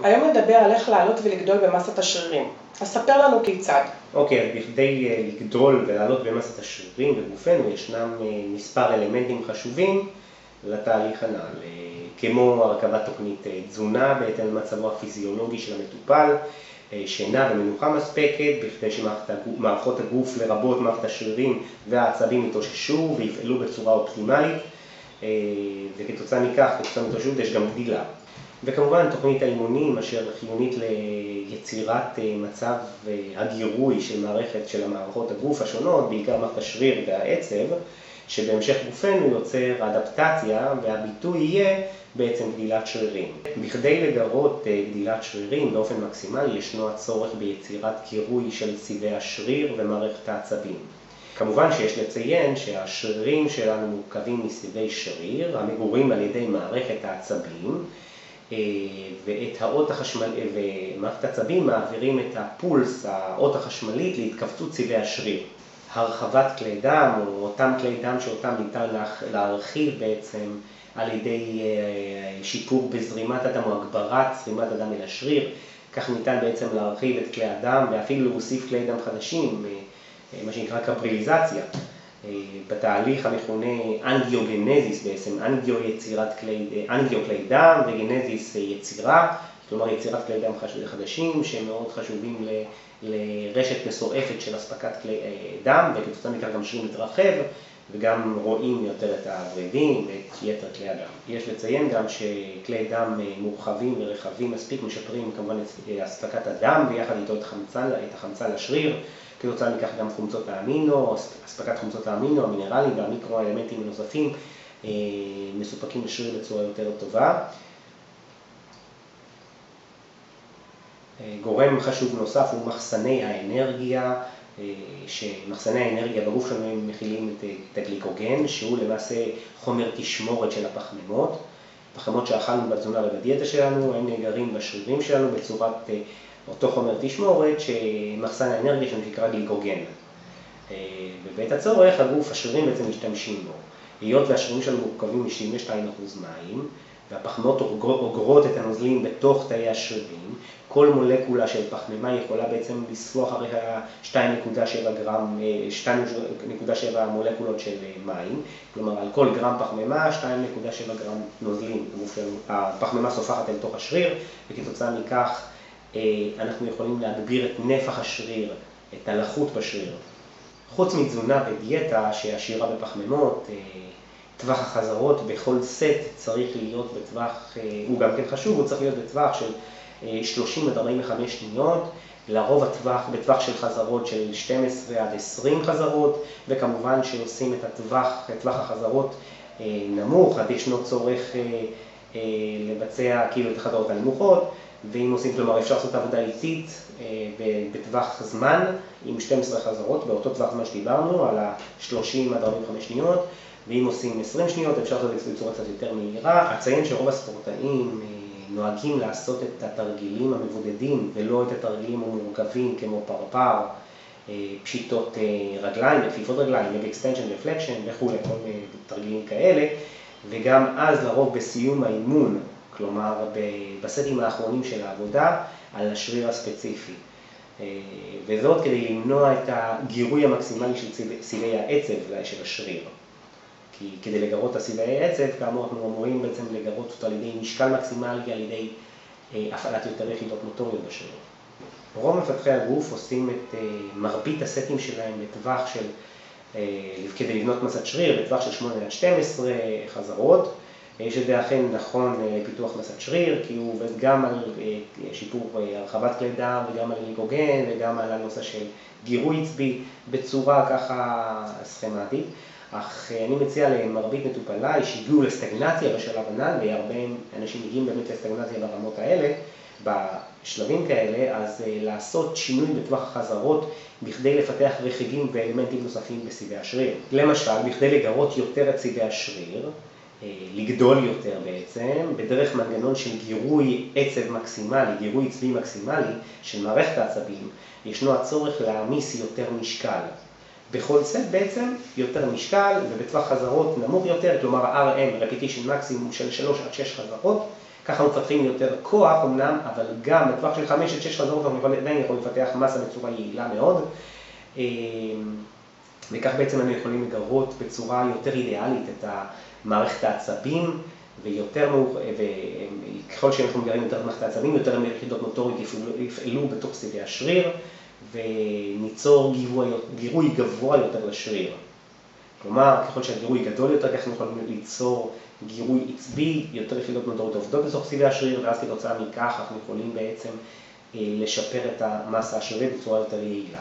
היום נדבר על איך לעלות ולגדול במסת השרירים. אז ספר לנו כיצד. אוקיי, בכדי לגדול ולעלות במסת השרירים בגופנו ישנם מספר אלמנטים חשובים לתהליך הנ"ל, כמו הרכבת תוכנית תזונה בהתאם למצבו הפיזיולוגי של המטופל, שינה ומנוחה מספקת, בכדי שמערכות הגוף לרבות מערכת השרירים והעצבים יתאוששו ויפעלו בצורה אופטימלית, וכתוצאה מכך, כתוצאה מהתאוששות יש גם גדילה. וכמובן תוכנית האימונים אשר חיונית ליצירת מצב הגירוי של המערכות הגוף השונות, בעיקר מערכת השריר והעצב, שבהמשך גופנו יוצר אדפטציה, והביטוי יהיה בעצם גדילת שרירים. בכדי לגרות גדילת שרירים באופן מקסימלי ישנו הצורך ביצירת גירוי של סיבי השריר ומערכת העצבים. כמובן שיש לציין שהשרירים שלנו מורכבים מסיבי שריר המגורים על ידי מערכת העצבים, ומערכת העצבים מעבירים את הפולס, האות החשמלית, להתכווצות סיבי השריר. הרחבת כלי דם, או אותם כלי דם שאותם ניתן להרחיב בעצם על ידי שיפור בזרימת הדם או הגברת זרימת הדם אל השריר, כך ניתן בעצם להרחיב את כלי הדם ואפילו להוסיף כלי דם חדשים, מה שנקרא קפריליזציה. בתהליך המכונה אנגיוגנזיס בעצם, אנגיו כלי דם וגנזיס יצירה, כלומר יצירת כלי דם חדשים שמאוד חשובים לרשת מסועפת של אספקת כלי דם, וכתוצאה מכך גם שרירים מתרחב וגם רואים יותר את הוורידים ואת יתר כלי הדם. יש לציין גם שכלי דם מורחבים ורחבים מספיק משפרים כמובן את אספקת הדם ויחד איתו את החמצן לשריר, כתוצאה מכך גם חומצות האמינו, אספקת חומצות האמינו, המינרלים והמיקרו האלמנטים הנוספים מסופקים לשריר בצורה יותר טובה. גורם חשוב נוסף הוא מחסני האנרגיה, שמחסני האנרגיה בגוף שלנו מכילים את הגליקוגן, שהוא למעשה חומר תשמורת של הפחמימות. פחמימות שאכלנו בתזונה ובדיאטה שלנו, הם נאגרים בשרירים שלנו בצורת אותו חומר תשמורת שמחסן האנרגיה שנקרא גליקוגן. ובעת הצורך השרירים בעצם משתמשים בו. היות והשרירים שלנו מורכבים מ-72% מים, והפחמימות אוגרות את הנוזלים בתוך תאי השרירים, כל מולקולה של פחמימה יכולה בעצם לספוח הרי 2.7 מולקולות של מים, כלומר על כל גרם פחמימה 2.7 גרם נוזלים. הפחמימה סופחת אל תוך השריר, וכתוצאה מכך אנחנו יכולים להגביר את נפח השריר, את הלחות בשריר. חוץ מתזונה ודיאטה שעשירה בפחמימות, טווח החזרות בכל סט צריך להיות בטווח, הוא גם כן חשוב, הוא צריך להיות בטווח של 30 עד 45 שניות, לרוב בטווח של חזרות של 12 עד 20 חזרות, וכמובן שעושים את טווח החזרות נמוך, עד ישנו צורך לבצע כאילו את החזרות הנמוכות, ואם עושים, כלומר אפשר לעשות עבודה איטית בטווח זמן עם 12 חזרות, באותו טווח זמן שדיברנו על ה-30 עד 45 שניות, ואם עושים 20 שניות אפשר לעשות את זה בצורה קצת יותר מהירה. אציין שרוב הספורטאים נוהגים לעשות את התרגילים המבודדים ולא את התרגילים המורכבים כמו פרפר, פשיטות רגליים, כפיפות רגליים, extension, reflection וכו', כל תרגילים כאלה, וגם אז לרוב בסיום האימון, כלומר בסטים האחרונים של העבודה על השריר הספציפי. וזאת כדי למנוע את הגירוי המקסימלי של סיבי העצב של השריר. כי כדי לגרות את הסיבי העצב, כאמור אנחנו אמורים בעצם לגרות אותו על ידי משקל מקסימלי, על ידי הפעלת יותר יחידות מוטוריות בשריר. רוב מפתחי הגוף עושים את מרבית הסטים שלהם בטווח של, כדי לבנות מסת שריר, בטווח של 8 עד 12 חזרות, שזה אכן נכון לפיתוח מסת שריר, כי הוא עובד גם על שיפור הרחבת כלי דם וגם על גליקוגן וגם על הנושא של גירוי עצבי בצורה ככה סכמטית. אך אני מציע למרבית מטופליי שהגיעו לסטגנציה בשלב הנ"ל, והרבה אנשים מגיעים באמת לסטגנציה ברמות האלה, בשלבים כאלה, אז לעשות שינוי בטווח החזרות בכדי לפתח רכיבים ואלמנטים נוספים בסיבי השריר. למשל, בכדי לגרות יותר את סיבי השריר, לגדול יותר בעצם, בדרך מנגנון של גירוי עצב מקסימלי, גירוי עצבי מקסימלי של מערכת העצבים, ישנו הצורך להעמיס יותר משקל. בכל סט בעצם יותר משקל ובטווח חזרות נמוך יותר, כלומר ה-RM, repetition מקסימום של 3 עד 6 חזרות, ככה מפתחים יותר כוח אמנם, אבל גם בטווח של 5 עד 6 חזרות אנחנו עדיין יכולים לפתח מסה בצורה יעילה מאוד. וכך בעצם אנחנו יכולים לגרות בצורה יותר אידיאלית את מערכת העצבים, וככל שאנחנו מגרים יותר מערכת העצבים, יותר יחידות מוטוריות יפעלו בתוך סיבי השריר, וניצור גירוי גבוה יותר לשריר. כלומר, ככל שהגירוי גדול יותר, כך אנחנו יכולים ליצור גירוי עצבי, יותר יחידות מוטוריות עובדות בתוך סיבי השריר, ואז כתוצאה מכך אנחנו יכולים בעצם לשפר את המסה השרירית בצורה יותר יעילה.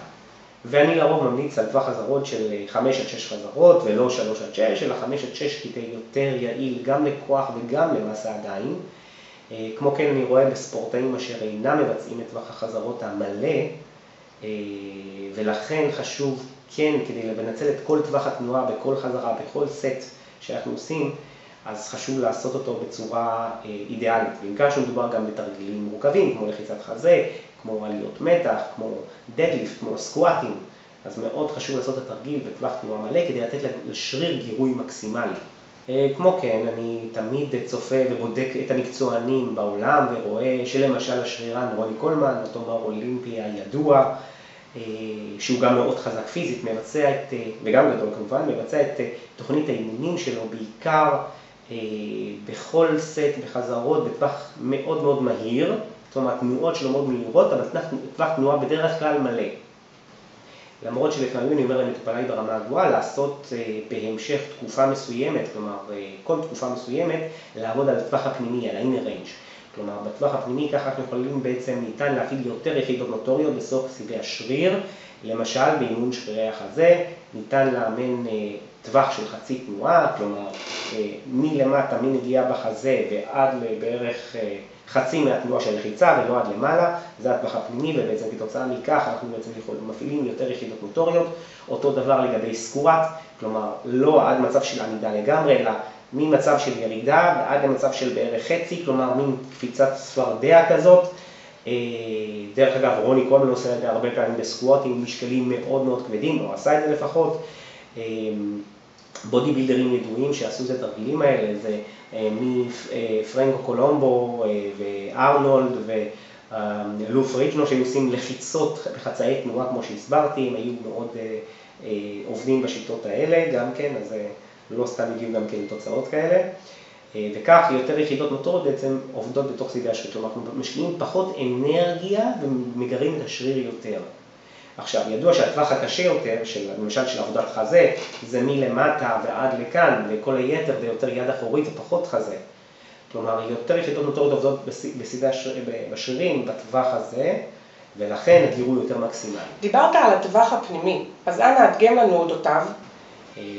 ואני לרוב ממליץ על טווח חזרות של 5 עד 6 חזרות, ולא 3 עד 6, אלא 5 עד 6 כדי יותר יעיל גם לכוח וגם למסה עדיין. כמו כן אני רואה בספורטאים אשר אינם מבצעים את טווח החזרות המלא, ולכן חשוב כן, כדי לנצל את כל טווח התנועה בכל חזרה, בכל סט שאנחנו עושים, אז חשוב לעשות אותו בצורה אידיאלית. בעיקר שמדובר גם בתרגילים מורכבים, כמו לחיצת חזה, כמו עליות מתח, כמו דדליפט, כמו סקואטים. אז מאוד חשוב לעשות את התרגיל בטווח תנועה מלא, כדי לתת לשריר גירוי מקסימלי. כמו כן, אני תמיד צופה ובודק את המקצוענים בעולם, ורואה שלמשל השרירן רוני קולמן, אותו מר אולימפי הידוע, שהוא גם מאוד חזק פיזית, וגם גדול כמובן, מבצע את תוכנית האימונים שלו בעיקר בכל סט בחזרות בטווח מאוד מאוד מהיר, זאת אומרת תנועות שלו מאוד מהירות, אבל טווח תנועה בדרך כלל מלא. למרות שלפעמים אני אומר למטופליי ברמה הגבוהה לעשות בהמשך תקופה מסוימת, כלומר כל תקופה מסוימת, לעבוד על הטווח הפנימי, על ה-inner range. כלומר בטווח הפנימי ככה אנחנו יכולים ניתן להפעיל יותר יחידות מוטוריות בסוף סיבי השריר, למשל באימון שרירי החזה, ניתן לאמן טווח של חצי תנועה, כלומר מלמטה, מנגיעה בחזה ועד בערך חצי מהתנועה של הלחיצה ולא עד למעלה, זה הטווח הפנימי, ובעצם כתוצאה מכך אנחנו בעצם מפעילים יותר יחידות מוטוריות. אותו דבר לגבי סקואט, כלומר לא עד מצב של עמידה לגמרי, אלא ממצב של ירידה ועד למצב של בערך חצי, כלומר מין קפיצת צפרדע כזאת. דרך אגב, רוני קולמן עושה את זה הרבה פעמים בסקואט עם משקלים מאוד מאוד כבדים, או עשה את זה לפחות. בודי בילדרים ידועים שעשו את התרגילים האלה, זה מפרנקו קולומבו וארנולד ולו פריצ'נו, שהם עושים לחיצות בחצאי תנועה כמו שהסברתי, הם היו מאוד עובדים בשיטות האלה גם כן, אז לא סתם הגיעו גם כן תוצאות כאלה. וכך יותר יחידות מוטוריות בעצם עובדות בתוך סיבי השריר, כלומר אנחנו משקיעים פחות אנרגיה ומגרים את השריר יותר. עכשיו, ידוע שהטווח הקשה יותר, למשל של עבודת חזה, זה מלמטה ועד לכאן, וכל היתר זה יותר יד אחורית ופחות חזה. כלומר, יותר יחידות מוטוריות עובדות בשרירים בטווח הזה, ולכן הגירוי יותר מקסימלי. דיברת על הטווח הפנימי, אז אנא הדגם לנו אודותיו.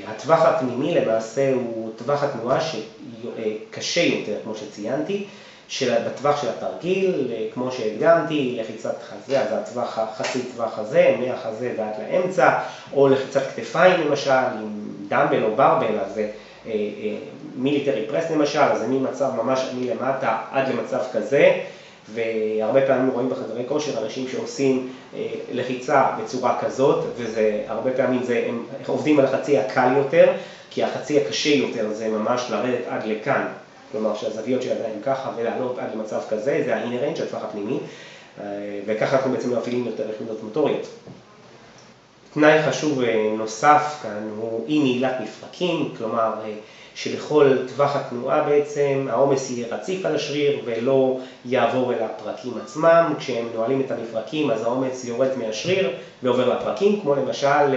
הטווח הפנימי למעשה הוא טווח התנועה שקשה יותר, כמו שציינתי, בטווח של התרגיל, כמו שהדגמתי, לחיצת חזה, אז הטווח החצי טווח הזה, מהחזה ועד לאמצע, או לחיצת כתפיים למשל, עם דמבל או ברבל, אז זה מיליטרי פרס למשל, אז זה ממצב ממש מלמטה עד למצב כזה, והרבה פעמים רואים בחדרי כושר אנשים שעושים לחיצה בצורה כזאת, וזה הרבה פעמים הם עובדים על החצי הקל יותר, כי החצי הקשה יותר זה ממש לרדת עד לכאן. כלומר שהזוויות של הידיים ככה ולעלות עד למצב כזה, זה ה-inner range, הטווח הפנימי, וככה אנחנו בעצם מפעילים יותר יחידות מוטוריות. תנאי חשוב נוסף כאן הוא אי נעילת מפרקים, כלומר שלכל טווח התנועה בעצם העומס יהיה רציף על השריר ולא יעבור אל הפרקים עצמם. כשהם נועלים את המפרקים אז העומס יורד מהשריר ועובר לפרקים, כמו למשל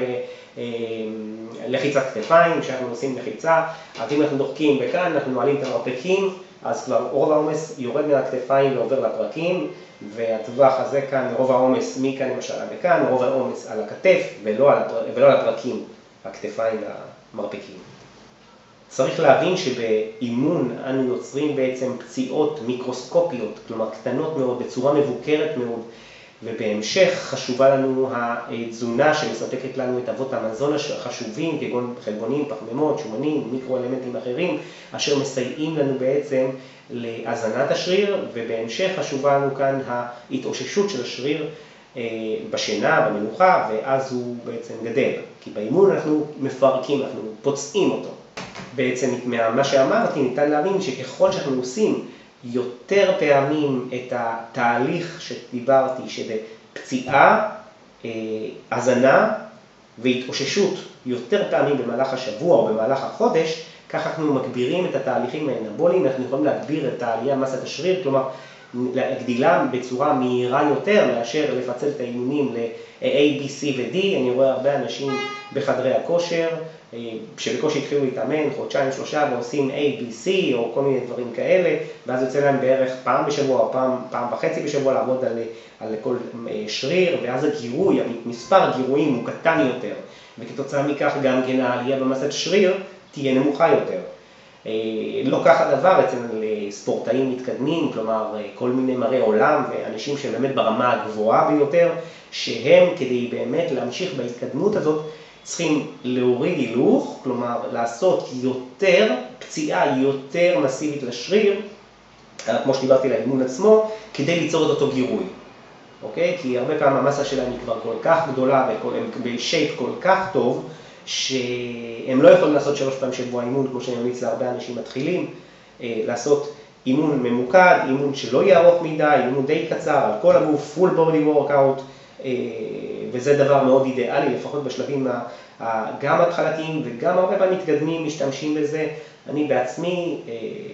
לחיצת כתפיים, כשאנחנו עושים לחיצה, אז אם אנחנו דוחקים וכאן אנחנו נועלים את המרפקים, אז כבר רוב העומס יורד מהכתפיים ועובר לפרקים, והטווח הזה כאן, רוב העומס מכאן למשל עד לכאן, רוב העומס על הכתף ולא על הפרקים, הכתפיים והמרפקים. צריך להבין שבאימון אנו יוצרים בעצם פציעות מיקרוסקופיות, כלומר קטנות מאוד, בצורה מבוקרת מאוד, ובהמשך חשובה לנו התזונה שמספקת לנו את אבות המזון החשובים, כגון חלבונים, פחמימות, שומנים, מיקרו-אלמנטים אחרים, אשר מסייעים לנו בעצם להזנת השריר, ובהמשך חשובה לנו כאן ההתאוששות של השריר בשינה, במנוחה, ואז הוא בעצם גדל. כי באימון אנחנו מפרקים, אנחנו פוצעים אותו. בעצם מה שאמרתי ניתן להבין שככל שאנחנו עושים יותר פעמים את התהליך שדיברתי, שזה פציעה, הזנה והתאוששות יותר פעמים במהלך השבוע או במהלך החודש, ככה אנחנו מגבירים את התהליכים האנבוליים, אנחנו יכולים להגביר את העלייה מסת השריר, כלומר גדילה בצורה מהירה יותר מאשר לפצל את האימונים ל-A, B, C ו-D. אני רואה הרבה אנשים בחדרי הכושר, שבקושי התחילו להתאמן, חודשיים, שלושה, ועושים A, B, C או כל מיני דברים כאלה, ואז יוצא להם בערך פעם בשבוע או פעם וחצי בשבוע לעבוד על כל שריר, ואז הגירוי, מספר הגירויים הוא קטן יותר, וכתוצאה מכך גם כן העלייה במסת שריר תהיה נמוכה יותר. לא כך הדבר אצל ספורטאים מתקדמים, כלומר כל מיני מראי עולם ואנשים שבאמת ברמה הגבוהה ביותר, שהם כדי באמת להמשיך בהתקדמות הזאת צריכים להוריד הילוך, כלומר לעשות יותר פציעה יותר מסיבית לשריר, כמו שדיברתי על האימון עצמו, כדי ליצור את אותו גירוי. אוקיי? כי הרבה פעמים המסה שלהם היא כבר כל כך גדולה והם בשייפ כל כך טוב, שהם לא יכולים לעשות 3 פעמים שבוע אימון, כמו שאני ממליץ להרבה אנשים מתחילים, לעשות אימון ממוקד, אימון שלא יהיה ארוך מדי, אימון די קצר, על כל הגוף, full body workout, וזה דבר מאוד אידיאלי, לפחות בשלבים גם התחלתיים וגם הרבה פעמים מתקדמים משתמשים בזה. אני בעצמי,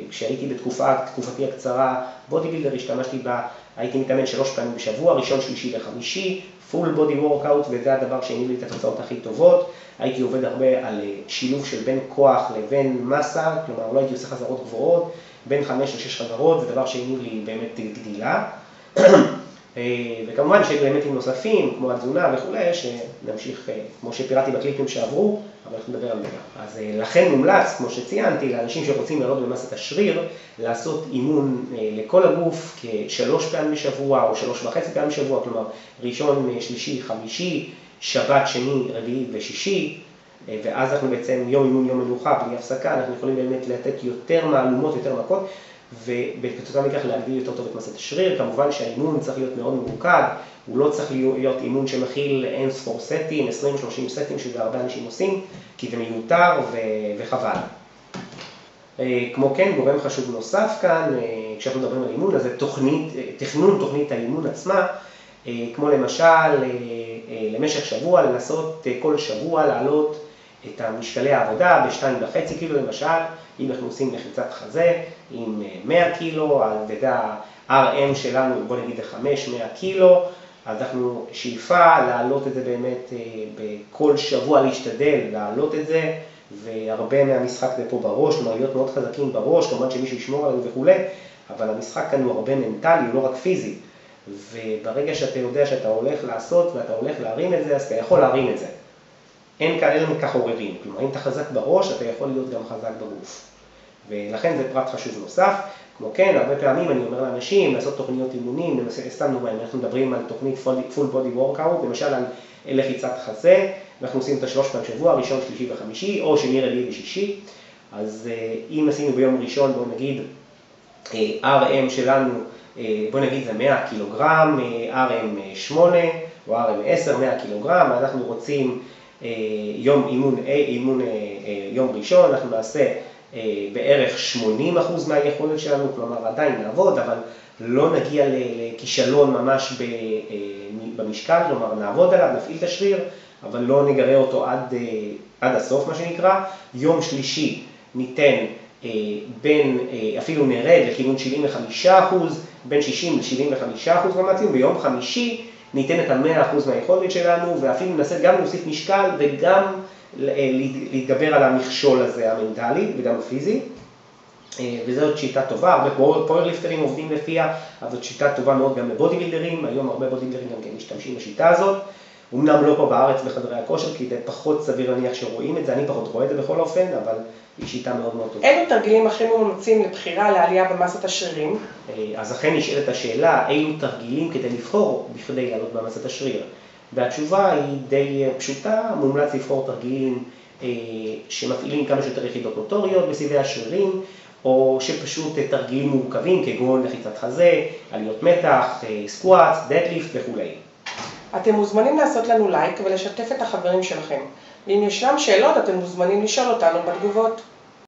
כשהייתי בתקופתי הקצרה, בודי בילדר השתמשתי בה, הייתי מתאמן 3 פעמים בשבוע, ראשון, שלישי וחמישי, full body workout, וזה הדבר שהניב לי את התוצאות הכי טובות. הייתי עובד הרבה על שילוב של בין כוח לבין מסה, כלומר לא הייתי עושה חזרות גבוהות, בין 5 ל-6 חזרות, זה דבר שהניב לי באמת גדילה. וכמובן שבאלמנטים נוספים, כמו התזונה וכו', שנמשיך, כמו שפירטתי בקליפים שעברו, אבל אנחנו נדבר על זה גם. אז לכן מומלץ, כמו שציינתי, לאנשים שרוצים לעלות במסת השריר, לעשות אימון לכל הגוף כ3 פעמים בשבוע או 3.5 פעמים בשבוע, כלומר ראשון, שלישי, חמישי, שבת, שני, רביעי ושישי, ואז אנחנו בעצם יום אימון, יום מנוחה, בלי הפסקה, אנחנו יכולים באמת לתת יותר מהלומות, יותר מכות, ובכתוצאה מכך להגדיל יותר טוב את מסת השריר. כמובן שהאימון צריך להיות מאוד ממוקד, הוא לא צריך להיות אימון שמכיל אין ספור סטים, 20-30 סטים שזה הרבה אנשים עושים, כי זה מיותר וחבל. כמו כן, גורם חשוב נוסף כאן, כשאנחנו מדברים על אימון, אז זה תכנון תוכנית האימון עצמה, כמו למשל, למשך שבוע, לנסות כל שבוע לעלות את המשקלי העבודה ב2.5 קילו למשל, אם אנחנו עושים לחיצת חזה עם 100 קילו, וזה ה-RM שלנו, בוא נגיד 500 קילו, אז אנחנו שאיפה להעלות את זה באמת בכל שבוע, להשתדל להעלות את זה, והרבה מהמשחק זה פה בראש, כלומר להיות מאוד חזקים בראש, כמובן שמישהו ישמור עלינו וכו', אבל המשחק כאן הוא הרבה מנטלי, הוא לא רק פיזי, וברגע שאתה יודע שאתה הולך לעשות ואתה הולך להרים את זה, אז אתה יכול להרים את זה. אין כאלה מכך עוררים, כלומר אם אתה חזק בראש, אתה יכול להיות גם חזק בגוף. ולכן זה פרט חשוב נוסף. כמו כן, הרבה פעמים אני אומר לאנשים לעשות תוכניות אימונים, סתם בהם, אנחנו מדברים על תוכנית full body workout, למשל על לחיצת חזה, אנחנו עושים את 3 פעמים בשבוע, ראשון, שלישי וחמישי, או שני, רביעי ושישי. אז אם עשינו ביום ראשון, בואו נגיד, RM שלנו, בואו נגיד זה 100 קילוגרם, RM 8 או RM 10, 100 קילוגרם, אנחנו רוצים יום אימון יום ראשון, אנחנו נעשה בערך 80% מהיכולת שלנו, כלומר עדיין נעבוד, אבל לא נגיע לכישלון ממש במשקל, כלומר נעבוד עליו, נפעיל את השריר, אבל לא נגרה אותו עד הסוף, מה שנקרא. יום שלישי ניתן אפילו נרד לכיוון 75%, בין 60 ל-75% במקסימום, ביום חמישי ניתן את 100% מהיכולת שלנו, ואפילו ננסה גם להוסיף משקל וגם להתגבר על המכשול הזה המנטלי וגם הפיזי. וזאת שיטה טובה, הרבה פאוורליפטרים עובדים לפיה, אבל זאת שיטה טובה מאוד גם לבודי בילדרים, היום הרבה בודי בילדרים גם כן משתמשים בשיטה הזאת. אמנם לא פה בארץ בחדרי הכושר, כי זה פחות סביר להניח שרואים את זה, אני פחות רואה את זה בכל אופן, אבל היא שיטה מאוד מאוד טובה. אילו תרגילים הכי מומלצים לבחירה לעלייה במסת השרירים? אז אכן נשאלת השאלה, אילו תרגילים כדי לבחור בכדי לעלות במסת השריר? והתשובה היא די פשוטה, מומלץ לבחור תרגילים שמפעילים כמה שיותר יחידות מוטוריות בסביבי השרירים, או שפשוט תרגילים מורכבים כגון לחיצת חזה, עליות מתח, סקואטס, דדליפט וכו'. אתם מוזמנים לעשות לנו לייק ולשתף את החברים שלכם. ואם ישנם שאלות, אתם מוזמנים לשאול אותנו בתגובות.